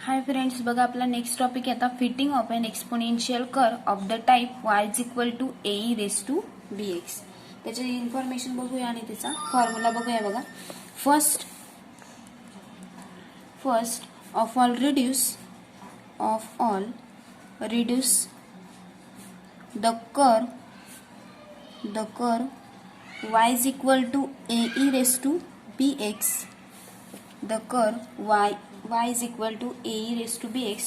Hi friends, बघा आपला next topic आहे आता fitting of an exponential curve of the type y is equal to A raise to B X. त्याची information बघूया आणि त्याचा फॉर्म्युला बघूया. बघा, first of all reduce the curve y is equal to a e raised to bx. The curve y is equal to a e raised to bx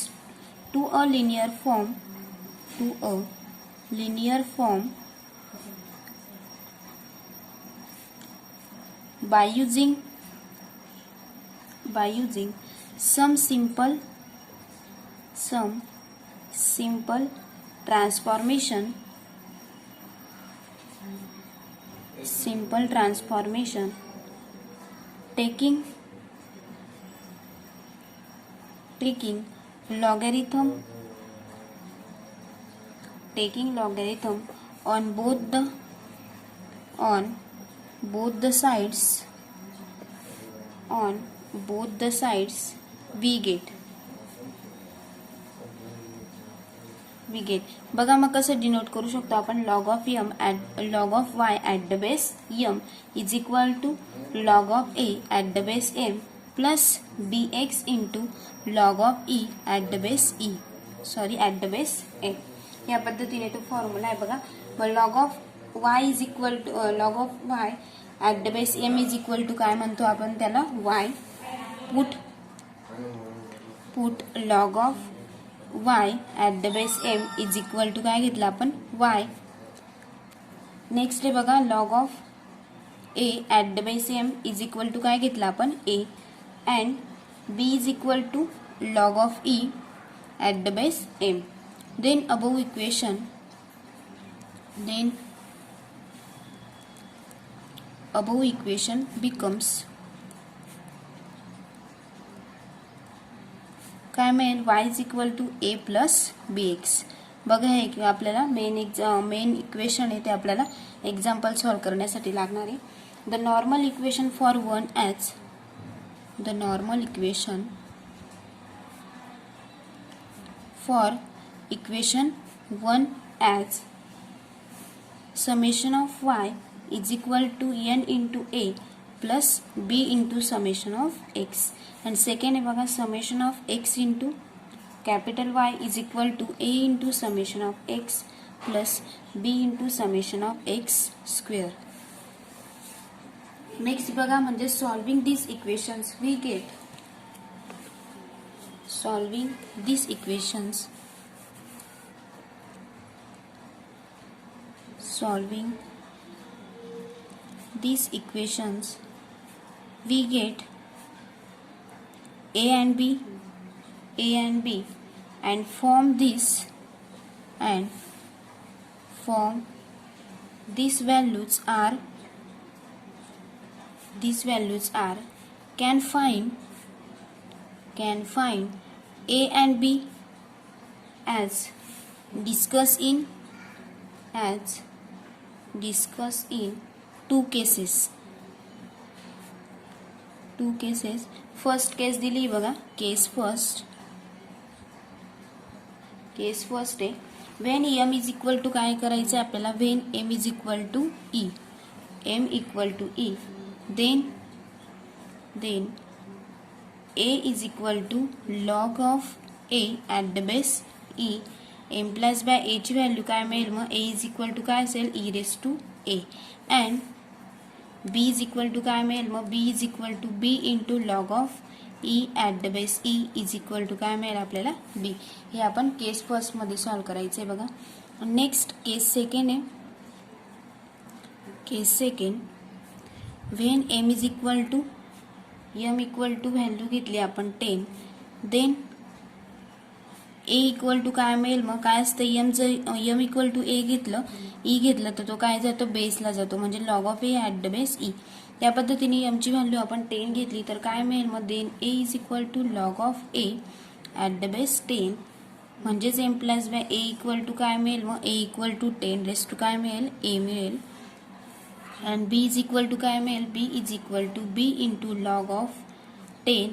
to a linear form by using some simple transformation taking logarithm on both the sides we get. बघा, मग कसं denote करू शकतो आपण. log of y at the base m is equal to log of a at the base m plus bx into log of e at the base m. या पद्धतीने तो formula आहे. बघा, log of y is equal to log of y at the base m is equal to काय म्हणतो आपण त्याला, y. put log of y at the base m is equal to काय घेतलं आपण, y. नेक्स्ट आहे बघा, log of a at the base m is equal to काय घेतलं आपण, a. and b is equal to log of e at the base m. then above equation becomes काय मिळेल, y is equal to a plus bx. बघा, हे आपल्याला main equation आहे ते आपल्याला एक्झाम्पल सॉल्व करण्यासाठी लागणार आहे. The normal equation for equation 1 as summation of y is equal to n into a plus b into summation of x. and second आहे बघा, summation of x into capital Y is equal to a into summation of x plus b into summation of x square. Next बघा, म्हणजे solving these equations we get a and b and form these values are can find a and b as discussed in two cases. First case दिली बघा, case first आहे when m is equal to काय करायचं आपल्याला, when m is equal to e then a is equal to log of a at the base e. m plus by a ची value काय मिळेल, मग a इज इक्वल टू काय असेल, e raise to a. And b is equal to काय मिळेल, मग b is equal to b into log of e at the base e is equal to काय मिळेल आपल्याला, b. हे आपण केस फर्स्ट मध्ये सॉल्व करायचंय. बघा, नेक्स्ट केस सेकंड आहे. When m is equal to value घेतली आपण 10, देन a इक्वल टू काय मिळेल, मग काय असतं, m इक्वल टू e घेतलं तर तो काय जातो, बेसला जातो, म्हणजे log of a at the base e. त्या पद्धतीने m ची व्हॅल्यू आपण 10 घेतली तर काय मिळेल, मग then a is equal to log of a at the base 10, म्हणजेच m plus by a equal to काय मिळेल, मग a equal to 10 raise to काय मिळेल, a मिळेल. And b is equal to काय मिळेल, b is equal to b into log of 10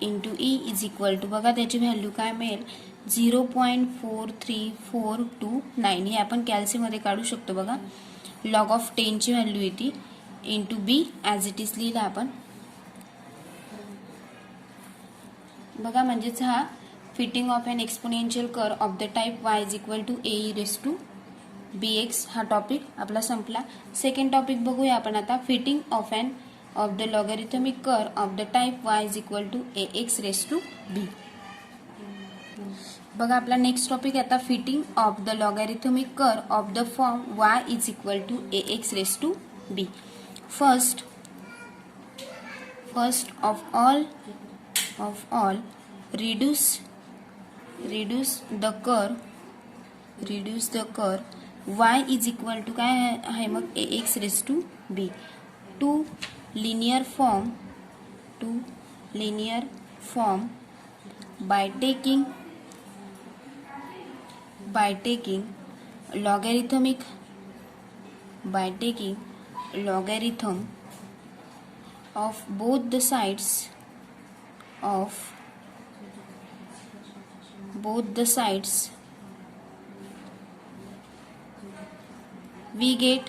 into E is equal to बघा त्याची व्हॅल्यू काय मिळेल 0.43429 हे आपण कॅल्सीमध्ये काढू शकतो बघा. लॉग ऑफ 10 ची व्हॅल्यू येते into b as it is लिहिला आपण बघा. म्हणजेच हा fitting of an exponential curve of the type y is equal to a e raise to B x हा टॉपिक आपला संपला. सेकंड टॉपिक बघूया आपण आता. Fitting of the logarithmic curve of the type y is equal to A x raise to b. बघा आपला next topic आता fitting of the logarithmic curve of the form y is equal to A x raise to B. First of all reduce the curve y is equal to काय आहे मग ax raised to b to linear form by taking logarithm of both the sides we get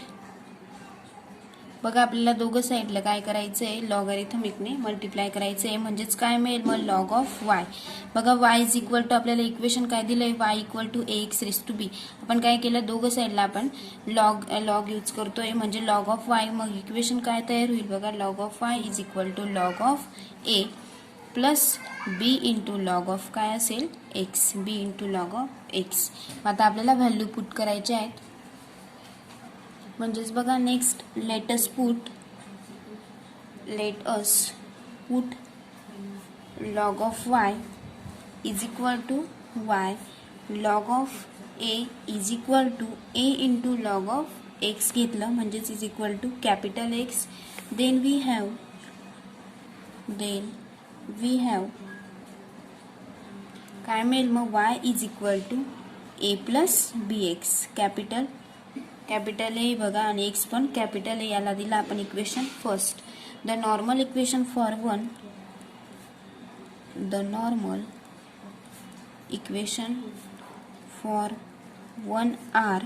बघा आपल्याला दोघं साईडला काय करायचंय लॉगॅरिथमिकने multiply करायचंय. म्हणजेच काय मिळेल मग लॉग ऑफ y. बघा y इज इक्वल टू आपल्याला इक्वेशन काय दिलंय y equal to A x raise to b. आपण काय केलं दोघं साईडला आपण लॉग यूज करतोय म्हणजे लॉग ऑफ y. मग इक्वेशन काय तयार होईल बघा log of y is equal to log of a plus B into log of काय असेल X. B into log of X. आता आपल्याला व्हॅल्यू पुट करायचे आहेत. म्हणजेच बघा next let us put log of y is equal to y log of a is equal to a into log of x घेतलं म्हणजेच is equal to capital X. Then we have काय मिळेल मग y is equal to a plus B X. Capital A बघा आणि X पण capital A याला दिला आपण equation first. The normal equation for one are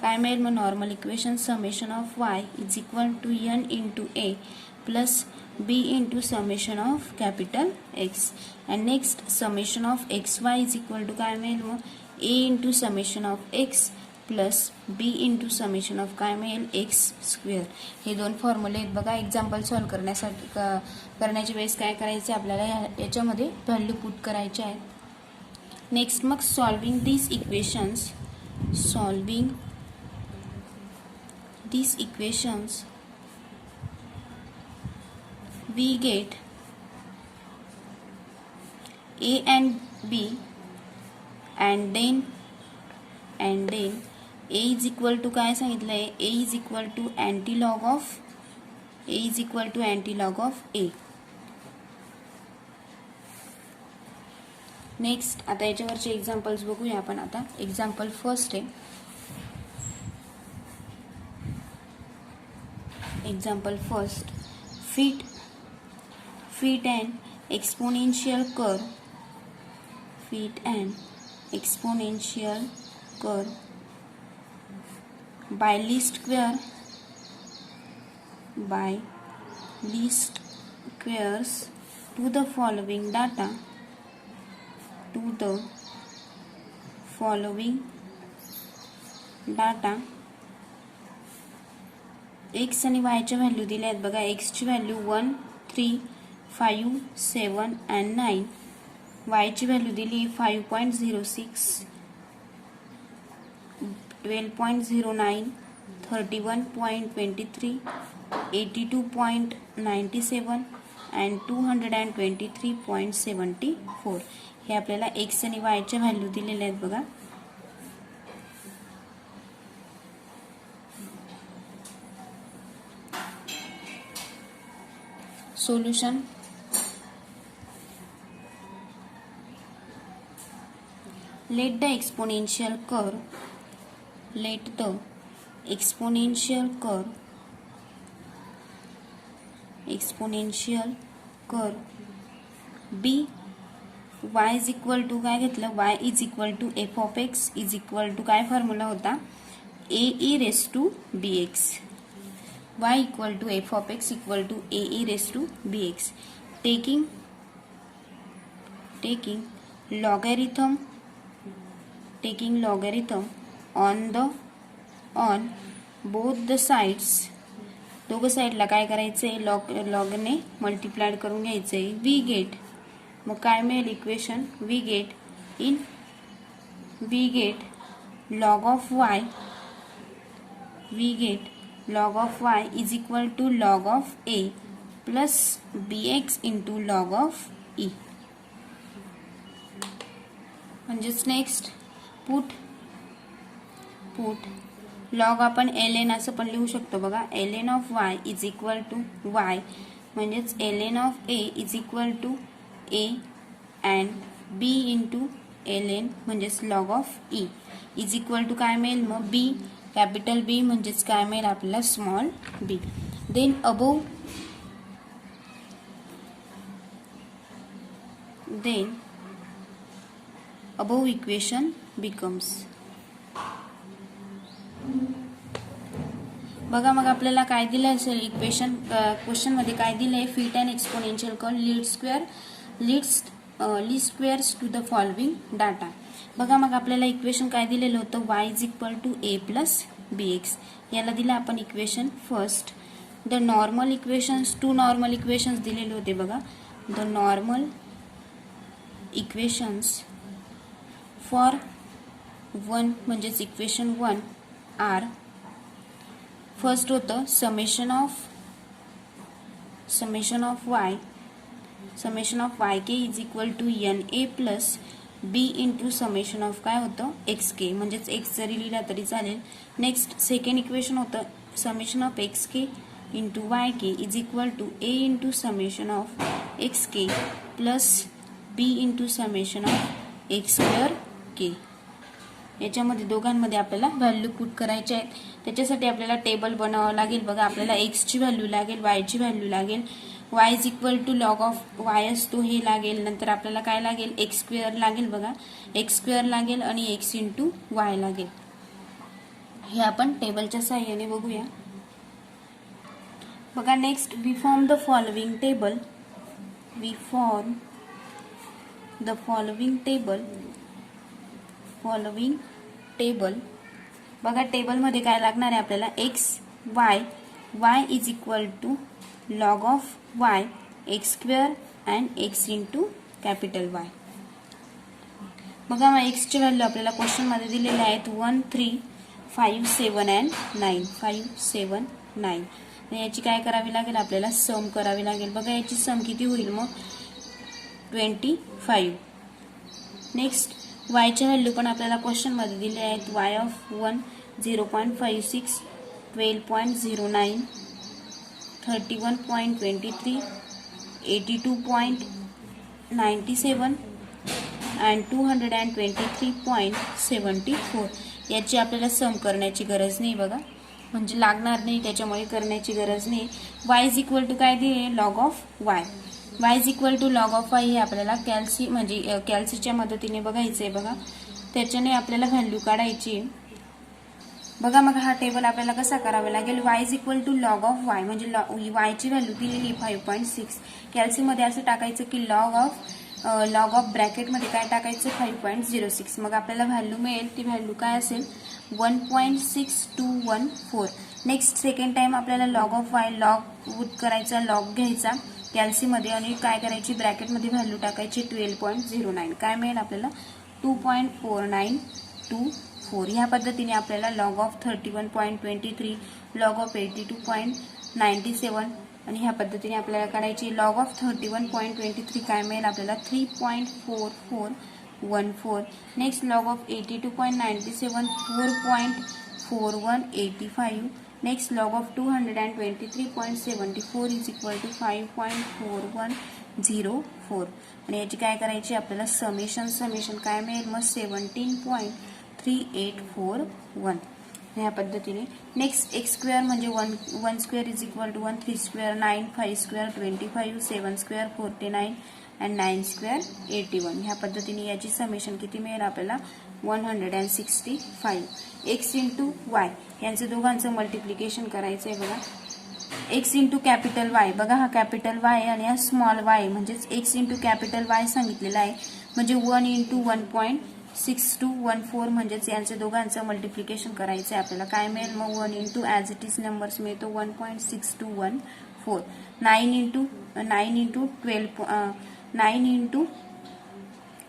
काय मिळेल मग normal equation summation of y is equal to n into A plus b into summation of capital X. And next summation of X Y is equal to काय मिळेल मग a into summation of X plus B into summation of काय मिळेल x square. हे दोन फॉर्म्युले आहेत बघा. Example solve करण्याच्या वेळेस काय करायचं आपल्याला याच्यामध्ये व्हॅल्यू पुट करायचे आहेत. नेक्स्ट मग solving these equations we get a and b and then a is equal to काय सांगितलंय a is equal to antilog of a. Next आता याच्यावरचे एक्झाम्पल्स बघूया आपण. आता एक्झाम्पल फर्स्ट आहे. Example first fit an exponential curve by least squares to the following data x आणि y च्या व्हॅल्यू दिल्या आहेत बघा. x ची व्हॅल्यू 1 3 5 7 and 9. y ची व्हॅल्यू दिली 5.06 12.09 31.23 82.97 and 223.74. हे आपल्याला x आणि y च्या व्हॅल्यू दिलेल्या आहेत बघा. Solution let the exponential curve be y is equal to काय घेतलं, y is equal to f of x is equal to काय फॉर्म्युला होता, a e raise to B x. y equal to f of x equal to a e raised to bx. Taking logarithm on both the sides. दोघं साईडला काय करायचंय, लॉगने multiplied करून घ्यायचंय. We get, मग काय मिळेल equation, we get log of y is equal to log of a plus bx into log of e. म्हणजेच नेक्स्ट पुट लॉग आपण ln असं पण लिहू शकतो बघा. ln of y is equal to y म्हणजेच ln of a is equal to a and b into ln म्हणजेच log of e is equal to काय मिळेल मग b कॅपिटल बी म्हणजेच काय मिळेल आपल्याला small b. Then above equation becomes. बघा मग आपल्याला काय दिलं असेल इक्वेशन, क्वेश्चन मध्ये काय दिलंय, fit and exponential curve least squares to the following data. बघा मग आपल्याला इक्वेशन काय दिलेलं होतं, y is equal to a प्लस bx. याला दिलं आपण equation first. The normal equations, two normal equations दिलेले होते बघा. The normal equations for one म्हणजेच इक्वेशन 1 आर, फर्स्ट होतं summation of Y K is equal to N A plus B into summation of काय होतं एक्स के, म्हणजेच x जरी लिहिला तरी चालेल. नेक्स्ट सेकंड इक्वेशन होतं summation of x k into y K is equal to a into summation of x k plus B into summation of x square k. याच्यामध्ये दोघांमध्ये आपल्याला व्हॅल्यू पुट करायचे आहेत. त्याच्यासाठी आपल्याला टेबल बनावावं लागेल बघा. आपल्याला एक्स ची व्हॅल्यू लागेल, वाय ची व्हॅल्यू लागेल. y is equal to log of Y असतो हे लागेल. नंतर आपल्याला काय लागेल, एक्स स्क्वेअर लागेल बघा, एक्स स्क्वेअर लागेल आणि एक्स इंटू वाय लागेल. हे आपण टेबलच्या सहाय्याने बघूया. बघा next we form the following table. बघा टेबलमध्ये काय लागणार आहे आपल्याला, X Y is equal to log of y x square and x into capital Y. बघा मग x ची व्हॅल्यू आपल्याला क्वेश्चन मध्ये दिलेल्या आहेत 1, 3, 5, 7 and 9. 5, 7, 9. याची काय करावी लागेल आपल्याला, सम करावी लागेल. बघा याची सम किती होईल मग 25. नेक्स्ट y ची व्हॅल्यू पण आपल्याला क्वेश्चन मध्ये दिले आहेत. y of 1 0.56, 12.09, 31.23, 82.97 and 223.74. याची आपल्याला सम करण्याची गरज नाही बघा, म्हणजे लागणार नाही, त्याच्यामुळे करण्याची गरज नाही. y इज इक्वल टू काय दिले, log of y. y is equal to log of y हे आपल्याला कॅल्सीच्या मदतीने बघायचंय बघा. त्याच्याने आपल्याला व्हॅल्यू काढायची. बघा मग हा टेबल आपल्याला कसा करावा लागेल, y is equal to log of y म्हणजे y ची व्हॅल्यू दिलेली 5.6. कॅल्सीमध्ये असं टाकायचं की लॉग ऑफ ब्रॅकेटमध्ये काय टाकायचं 5.06. मग आपल्याला व्हॅल्यू मिळेल, ती व्हॅल्यू काय असेल 1.6214. नेक्स्ट सेकंड टाइम आपल्याला लॉग ऑफ y लॉग करायचा, लॉग घ्यायचा कॅल्सीमध्ये आणि काय करायची ब्रॅकेटमध्ये व्हॅल्यू टाकायची 12.09. काय मिळेल आपल्याला 2.4924. ह्या पद्धतीने आपल्याला लॉग ऑफ 31.23, लॉग ऑफ 82.97 आणि ह्या पद्धतीने आपल्याला काढायची. लॉग ऑफ 31.23 काय मिळेल आपल्याला 3.4414. Next log of 82.97 4.4185. Next log of 223.74 is equal to 5.4104. आणि याची काय करायची आपल्याला समेशन काय मिळेल मग 17.3841 ह्या पद्धतीने. नेक्स्ट एक्स स्क्वेअर म्हणजे 1 square is equal to 1, 3 square 9, 5 square 25, 7 square 49 and 9 square 81. ह्या पद्धतीने याची समेशन किती मिळेल आपल्याला 165. एक्स इंटू वाय यांचं दोघांचं मल्टिप्लिकेशन करायचं आहे बघा. एक्स इंटू कॅपिटल वाय, बघा हा कॅपिटल वाय आणि हा स्मॉल वाय म्हणजेच एक्स इंटू कॅपिटल वाय सांगितलेला आहे म्हणजे 1 इंटू 1.6214 म्हणजेच यांचे दोघांचं मल्टिप्लिकेशन करायचं आहे आपल्याला. काय मिळेल मग 1 into as it is numbers मिळतो 1.6214. 9 इंटू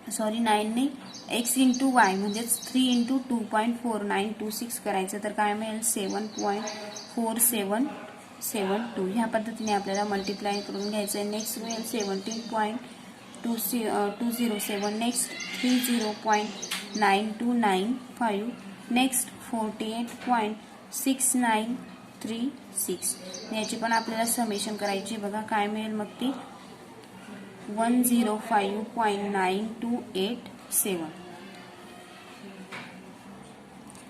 9 नाही एक्स इंटू वाय म्हणजेच 3 इंटू 2.4926 करायचं तर काय मिळेल 7.4772. ह्या पद्धतीने आपल्याला मल्टिप्लाय करून घ्यायचं आहे. नेक्स्ट मिळेल 17.207. नेक्स्ट 30.9295. नेक्स्ट 48.6936. याची पण आपल्याला समेशन करायची बघा. काय मिळेल मग ती 105.9287.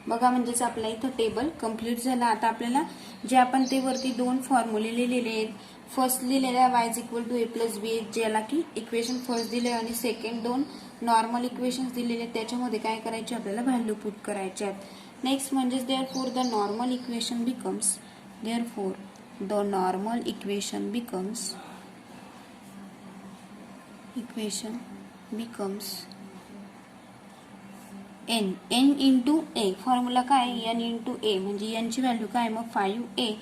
बघा म्हणजेच आपल्या इथं टेबल कम्प्लीट झाला. आता आपल्याला जे आपण ते वरती दोन फॉर्म्युले लिहिलेले आहेत. फर्स्ट लिहिलेला y is equal to a plus b, ज्याला की इक्वेशन फर्स्ट दिले आणि सेकंड दोन नॉर्मल इक्वेशन्स दिलेले आहेत त्याच्यामध्ये काय करायचे आपल्याला व्हॅल्यू पुट करायचे आहेत. नेक्स्ट म्हणजेच therefore the normal equation becomes n into a. Formula काय n इंटू a म्हणजे n ची व्हॅल्यू काय मग 5a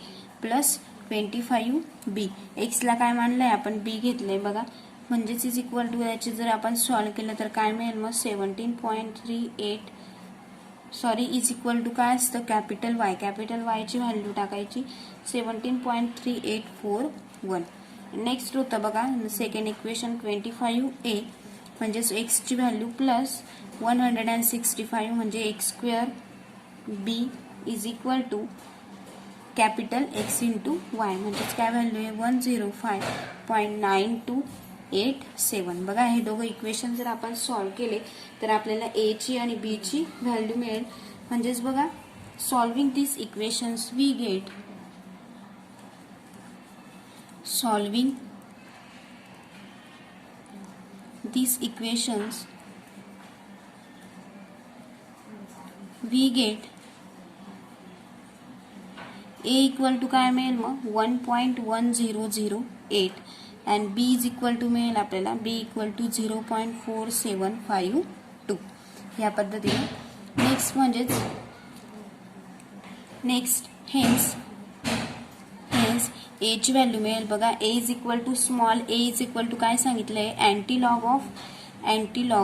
प्लस 25b. x ला काय मानलंय आपण b घेतलंय बघा म्हणजेच इज इक्वल टू याची जर आपण सॉल्व्ह केलं तर काय मिळेल मग 17.38 इज इक्वल टू काय असतं कॅपिटल y ची व्हॅल्यू टाकायची 17.3841. नेक्स्ट होतं बघा सेकंड इक्वेशन 25a म्हणजेच x ची व्हॅल्यू प्लस 165 म्हणजे x square b is equal to capital x into Y म्हणजेच काय व्हॅल्यू आहे 105.9287. बघा हे दोघं इक्वेशन जर आपण सॉल्व्ह केले तर आपल्याला a ची आणि b ची व्हॅल्यू मिळेल. म्हणजेच बघा solving this equations we get a equal to काय मिळेल मग 1.1008 and b is equal to मिळेल आपल्याला b इक्वल टू 0.4752. या पद्धतीने नेक्स्ट म्हणजेच हेन्स a ची व्हॅल्यू मिळेल बघा a is equal to small a is equal to काय सांगितलंय अँटीलॉग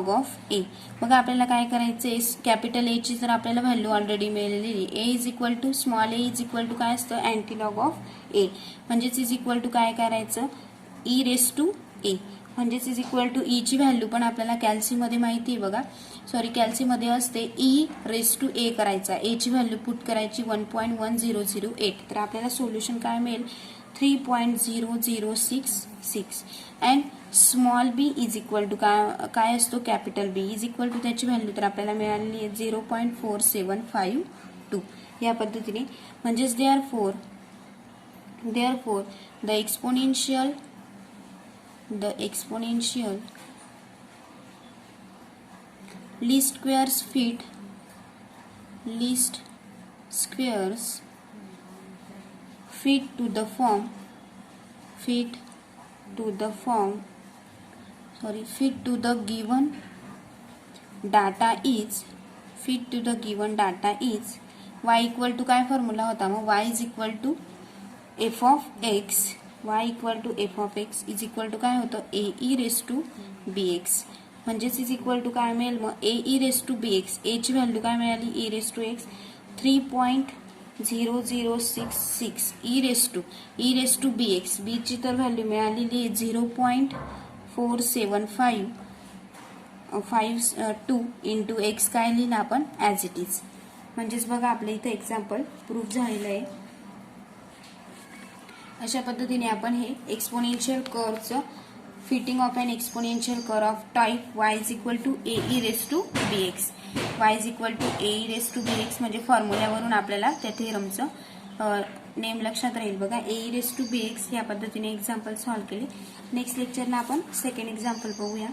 ऑफ a. बघा आपल्याला काय करायचंय कॅपिटल a ची जर आपल्याला व्हॅल्यू ऑलरेडी मिळालेली a is equal to small a is equal to काय असतं अँटीलॉग ऑफ a म्हणजेच इज इक्वल टू काय करायचं e रेस टू a म्हणजेच इज इक्वल टू e ची व्हॅल्यू पण आपल्याला कॅल्सी मध्ये माहिती आहे बघा कॅल्सी मध्ये असते e रेस टू a करायचा a ची व्हॅल्यू पुट करायची 1.1008. तर आपल्याला सोल्युशन काय मिळेल 3.0066 and small b is equal to काय असतो capital b is equal to त्याची व्हॅल्यू तर आपल्याला मिळालेली आहे 0.4752. या पद्धतीने म्हणजेच therefore the exponential least squares fit to the form given data is y equal to काय फॉर्म्युला होता मग y is equal to f of x is equal to काय होतं ae रेस टू bx म्हणजेच इज इक्वल टू काय मिळेल मग ae raise to bx a ची व्हॅल्यू काय मिळाली e raise to x 3.0066 e raise to bx b ची तर व्हॅल्यू मिळालेली 0.4752 इंटू x काय लिहिलं आपण ॲज इट इज. म्हणजेच बघा आपल्या इथे एक्झाम्पल प्रूफ झालेलं आहे. अशा पद्धतीने आपण हे एक्सपोनेन्शियल कर्वचं fitting of an exponential curve of type y is equal to ae raise to bx म्हणजे फॉर्म्युल्यावरून आपल्याला त्या थेरमचं नेम लक्षात राहील बघा. a e to bx या पद्धतीने एक्झाम्पल सॉल्व्ह केले. नेक्स्ट लेक्चरला आपण सेकंड एक्झाम्पल बघूया.